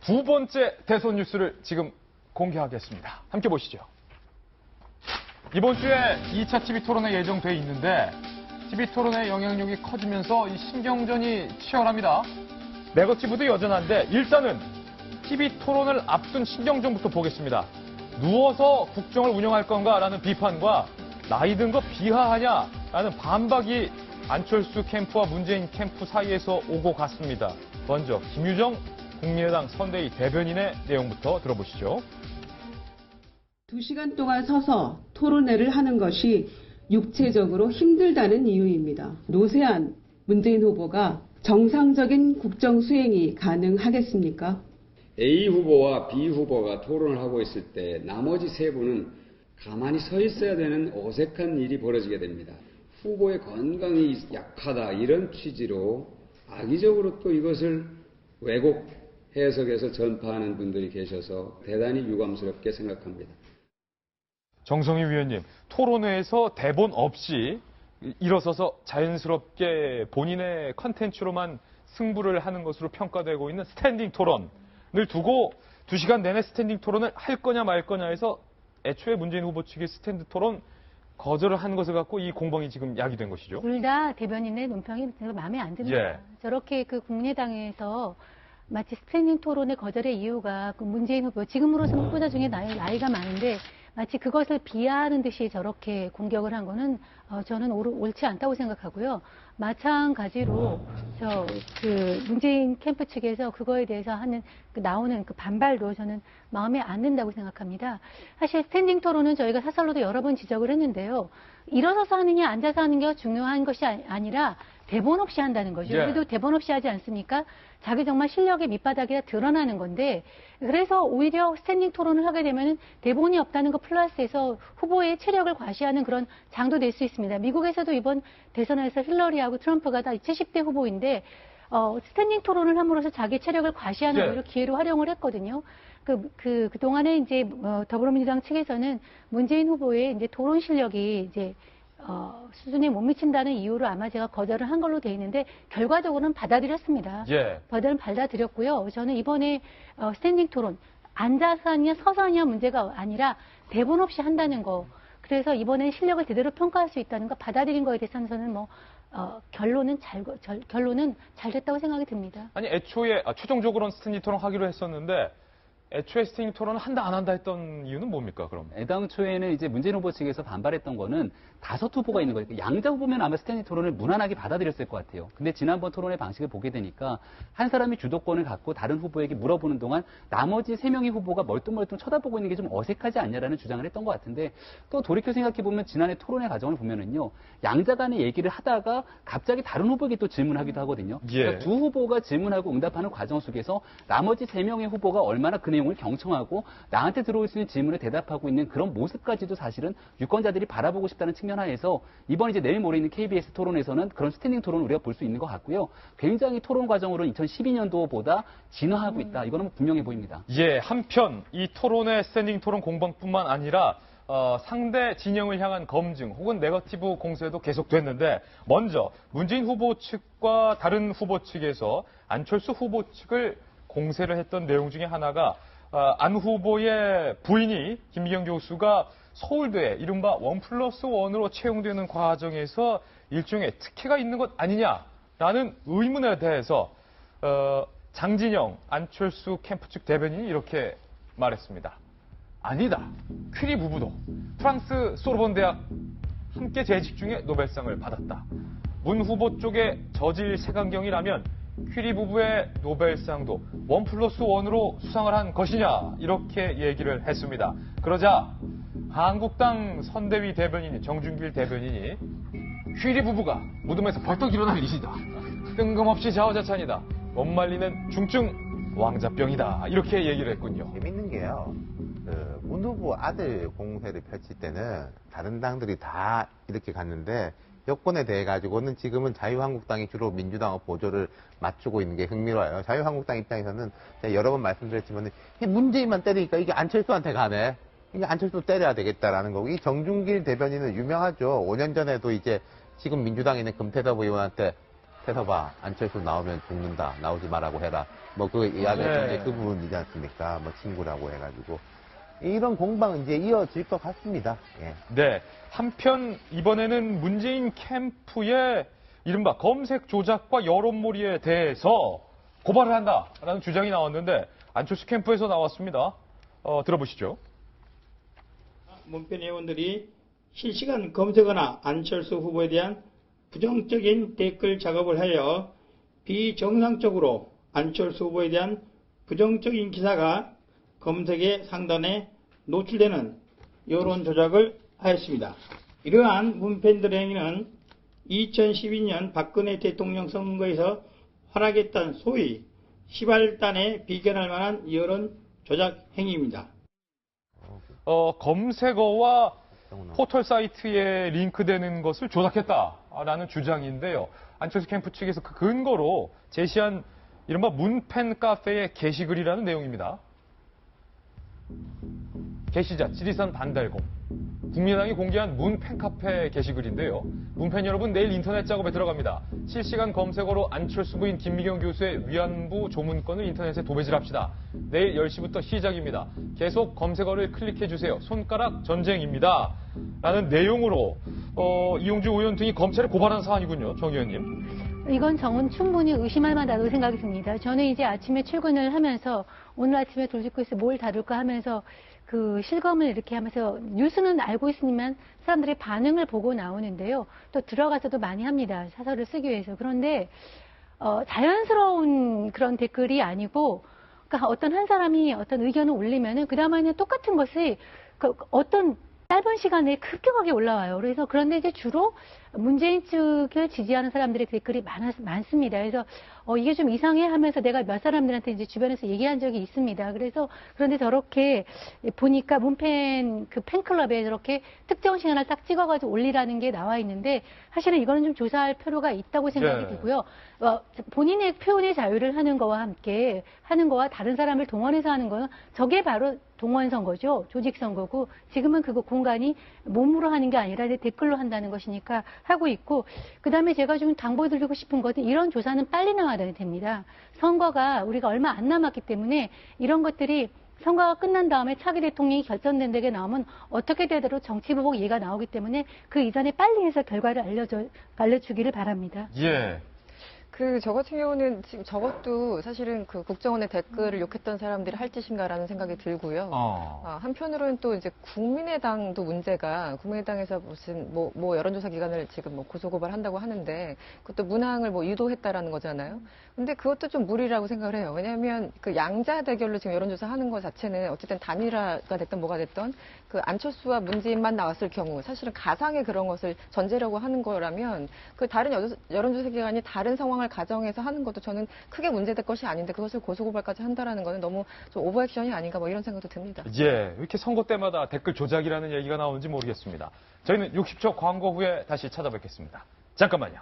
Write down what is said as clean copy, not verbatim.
두 번째 대선 뉴스를 지금 공개하겠습니다. 함께 보시죠. 이번 주에 2차 TV 토론회 예정돼 있는데 TV 토론회 영향력이 커지면서 이 신경전이 치열합니다. 네거티브도 여전한데 일단은 TV 토론을 앞둔 신경전부터 보겠습니다. 누워서 국정을 운영할 건가라는 비판과 나이 든 거 비하하냐라는 반박이 안철수 캠프와 문재인 캠프 사이에서 오고 갔습니다. 먼저 김유정 국민의당 선대위 대변인의 내용부터 들어보시죠. 2시간 동안 서서 토론회를 하는 것이 육체적으로 힘들다는 이유입니다. 노세한 문재인 후보가 정상적인 국정 수행이 가능하겠습니까? A 후보와 B 후보가 토론을 하고 있을 때 나머지 세 분은 가만히 서 있어야 되는 어색한 일이 벌어지게 됩니다. 후보의 건강이 약하다 이런 취지로 악의적으로 또 이것을 왜곡 해석해서 전파하는 분들이 계셔서 대단히 유감스럽게 생각합니다. 정성희 위원님, 토론회에서 대본 없이 일어서서 자연스럽게 본인의 컨텐츠로만 승부를 하는 것으로 평가되고 있는 스탠딩 토론을 두고 2시간 내내 스탠딩 토론을 할 거냐 말 거냐에서 애초에 문재인 후보 측의 스탠드 토론 거절을 한 것을 갖고 이 공방이 지금 야기된 것이죠. 둘 다 대변인의 논평이 마음에 안 듭니다. 예. 저렇게 그 국민의당에서 마치 스탠딩 토론의 거절의 이유가 그 문재인 후보, 지금으로서는 후보자 중에 나이가 많은데 마치 그것을 비하하는 듯이 저렇게 공격을 한 거는 저는 옳지 않다고 생각하고요. 마찬가지로 그 문재인 캠프 측에서 그거에 대해서 나오는 그 반발도 저는 마음에 안 든다고 생각합니다. 사실 스탠딩 토론은 저희가 사설로도 여러 번 지적을 했는데요. 일어서서 하느냐 앉아서 하는 게 중요한 것이 아니라 대본 없이 한다는 거죠. 예. 그래도 대본 없이 하지 않습니까? 자기 정말 실력의 밑바닥이 드러나는 건데, 그래서 오히려 스탠딩 토론을 하게 되면은 대본이 없다는 것 플러스해서 후보의 체력을 과시하는 그런 장도 될 수 있습니다. 미국에서도 이번 대선에서 힐러리하고 트럼프가 다 70대 후보인데, 스탠딩 토론을 함으로써 자기 체력을 과시하는 오히려 기회로 활용을 했거든요. 그동안에 이제, 더불어민주당 측에서는 문재인 후보의 이제 토론 실력이 이제, 수준에 못 미친다는 이유로 아마 제가 거절을 한 걸로 돼 있는데 결과적으로는 받아들였습니다. 예. 받아들였고요. 저는 이번에 스탠딩 토론 앉아서 하냐 서서 하냐 문제가 아니라 대본 없이 한다는 거. 그래서 이번에 실력을 제대로 평가할 수 있다는 거 받아들인 거에 대해서는 저는 결론은 잘 됐다고 생각이 듭니다. 아니 애초에 최종적으로는 스탠딩 토론 하기로 했었는데 애초에 스탠딩 토론을 한다 안 한다 했던 이유는 뭡니까 그럼? 애당초에는 이제 문재인 후보 측에서 반발했던 거는 5 후보가 있는 거예요. 양자 후보면 아마 스탠딩 토론을 무난하게 받아들였을 것 같아요. 근데 지난번 토론의 방식을 보게 되니까 한 사람이 주도권을 갖고 다른 후보에게 물어보는 동안 나머지 3명의 후보가 멀뚱멀뚱 쳐다보고 있는 게 좀 어색하지 않냐라는 주장을 했던 것 같은데 또 돌이켜 생각해 보면 지난해 토론의 과정을 보면은요. 양자 간의 얘기를 하다가 갑자기 다른 후보에게 또 질문하기도 하거든요. 예. 그러니까 두 후보가 질문하고 응답하는 과정 속에서 나머지 3명의 후보가 얼마나 그 내용을 경청하고 나한테 들어올 수 있는 질문에 대답하고 있는 그런 모습까지도 사실은 유권자들이 바라보고 싶다는 측면 하에서 이번 이제 내일 모레 있는 KBS 토론에서는 그런 스탠딩 토론을 우리가 볼 수 있는 것 같고요. 굉장히 토론 과정으로는 2012년도보다 진화하고 있다. 이거는 분명해 보입니다. 예, 한편 이 토론의 스탠딩 토론 공방뿐만 아니라 상대 진영을 향한 검증 혹은 네거티브 공세도 계속됐는데 먼저 문재인 후보 측과 다른 후보 측에서 안철수 후보 측을 공세를 했던 내용 중에 하나가 안 후보의 부인이 김미경 교수가 서울대 이른바 1+1으로 채용되는 과정에서 일종의 특혜가 있는 것 아니냐라는 의문에 대해서 장진영 안철수 캠프 측 대변인이 이렇게 말했습니다. 아니다. 퀴리 부부도 프랑스 소르본 대학 함께 재직 중에 노벨상을 받았다. 문 후보 쪽의 저질 색안경이라면 퀴리 부부의 노벨상도 1+1으로 수상을 한 것이냐 이렇게 얘기를 했습니다. 그러자 한국당 선대위 대변인 정준길 대변인이 퀴리 부부가 무덤에서 벌떡 일어날 일이다. 뜬금없이 자화자찬이다. 못 말리는 중증 왕자병이다. 이렇게 얘기를 했군요. 재밌는 게요. 문 후보 아들 공세를 펼칠 때는 다른 당들이 다 이렇게 갔는데 여권에 대해 가지고는 지금은 자유한국당이 주로 민주당과 보조를 맞추고 있는 게 흥미로워요. 자유한국당 입장에서는 제가 여러 번 말씀드렸지만 문재인만 때리니까 이게 안철수한테 가네. 이게 안철수 때려야 되겠다라는 거고 이 정준길 대변인은 유명하죠. 5년 전에도 이제 지금 민주당에 있는 금태섭 의원한테 해서 봐. 안철수 나오면 죽는다. 나오지 말라고 해라. 뭐 그 이야기했던 네. 게 그 부분이지 않습니까? 뭐 친구라고 해가지고. 이런 공방은 이제 이어질 것 같습니다. 예. 네. 한편 이번에는 문재인 캠프의 이른바 검색 조작과 여론몰이에 대해서 고발을 한다라는 주장이 나왔는데 안철수 캠프에서 나왔습니다. 들어보시죠. 문편 회원들이 실시간 검색어나 안철수 후보에 대한 부정적인 댓글 작업을 하여 비정상적으로 안철수 후보에 대한 부정적인 기사가 검색의 상단에 노출되는 여론 조작을 하였습니다. 이러한 문팬들의 행위는 2012년 박근혜 대통령 선거에서 활약했던 소위 시발단에 비견할 만한 여론 조작 행위입니다. 검색어와 포털 사이트에 링크되는 것을 조작했다라는 주장인데요. 안철수 캠프 측에서 그 근거로 제시한 이른바 문팬 카페의 게시글이라는 내용입니다. 게시자 지리산 반달곰. 국민의당이 공개한 문팬 카페 게시글인데요. 문팬 여러분, 내일 인터넷 작업에 들어갑니다. 실시간 검색어로 안철수 부인 김미경 교수의 위안부 조문건을 인터넷에 도배질합시다. 내일 10시부터 시작입니다. 계속 검색어를 클릭해주세요. 손가락 전쟁입니다. 라는 내용으로 이용주 의원 등이 검찰에 고발한 사안이군요. 정 의원님. 이건 정은 충분히 의심할 만하다고 생각이 듭니다. 저는 이제 아침에 출근을 하면서 오늘 아침에 돌직구에서 뭘 다룰까 하면서 그 실검을 이렇게 하면서 뉴스는 알고 있으면 사람들의 반응을 보고 나오는데요. 또 들어가서도 많이 합니다. 사설을 쓰기 위해서. 그런데 자연스러운 그런 댓글이 아니고 그러니까 어떤 한 사람이 어떤 의견을 올리면은 그 다음에는 똑같은 것이 어떤 짧은 시간에 급격하게 올라와요. 그래서 그런데 이제 주로 문재인 측을 지지하는 사람들의 댓글이 많습니다. 그래서 이게 좀 이상해 하면서 내가 몇 사람들한테 이제 주변에서 얘기한 적이 있습니다. 그래서 그런데 저렇게 보니까 문팬 그 팬클럽에 저렇게 특정 시간을 딱 찍어가지고 올리라는 게 나와 있는데 사실은 이거는 좀 조사할 필요가 있다고 생각이 들고요. 본인의 표현의 자유를 하는 거와 함께 하는 거와 다른 사람을 동원해서 하는 거는 저게 바로 동원선거죠. 조직선거고 지금은 그거 공간이 몸으로 하는 게 아니라 댓글로 한다는 것이니까 하고 있고 그다음에 제가 좀 당부드리고 싶은 것은 이런 조사는 빨리 나와야 됩니다. 선거가 우리가 얼마 안 남았기 때문에 이런 것들이 선거가 끝난 다음에 차기 대통령이 결정된다게 나오면 어떻게 되도록 정치보복 얘기가 나오기 때문에 그 이전에 빨리 해서 결과를 알려주기를 바랍니다. 예. 저 같은 경우는 지금 저것도 사실은 그 국정원의 댓글을 욕했던 사람들이 할 짓인가라는 생각이 들고요. 한편으로는 또 이제 국민의당도 문제가 국민의당에서 무슨 뭐 여론조사 기관을 지금 뭐 고소고발 한다고 하는데 그것도 문항을 뭐 유도했다라는 거잖아요. 근데 그것도 좀 무리라고 생각을 해요. 왜냐하면 그 양자 대결로 지금 여론조사 하는 것 자체는 어쨌든 단일화가 됐든 뭐가 됐든 그 안철수와 문재인만 나왔을 경우 사실은 가상의 그런 것을 전제라고 하는 거라면 그 다른 여론조사 기관이 다른 상황을 가정해서 하는 것도 저는 크게 문제될 것이 아닌데 그것을 고소고발까지 한다라는 거는 너무 좀 오버액션이 아닌가 뭐 이런 생각도 듭니다. 예, 왜 이렇게 선거 때마다 댓글 조작이라는 얘기가 나오는지 모르겠습니다. 저희는 60초 광고 후에 다시 찾아뵙겠습니다. 잠깐만요.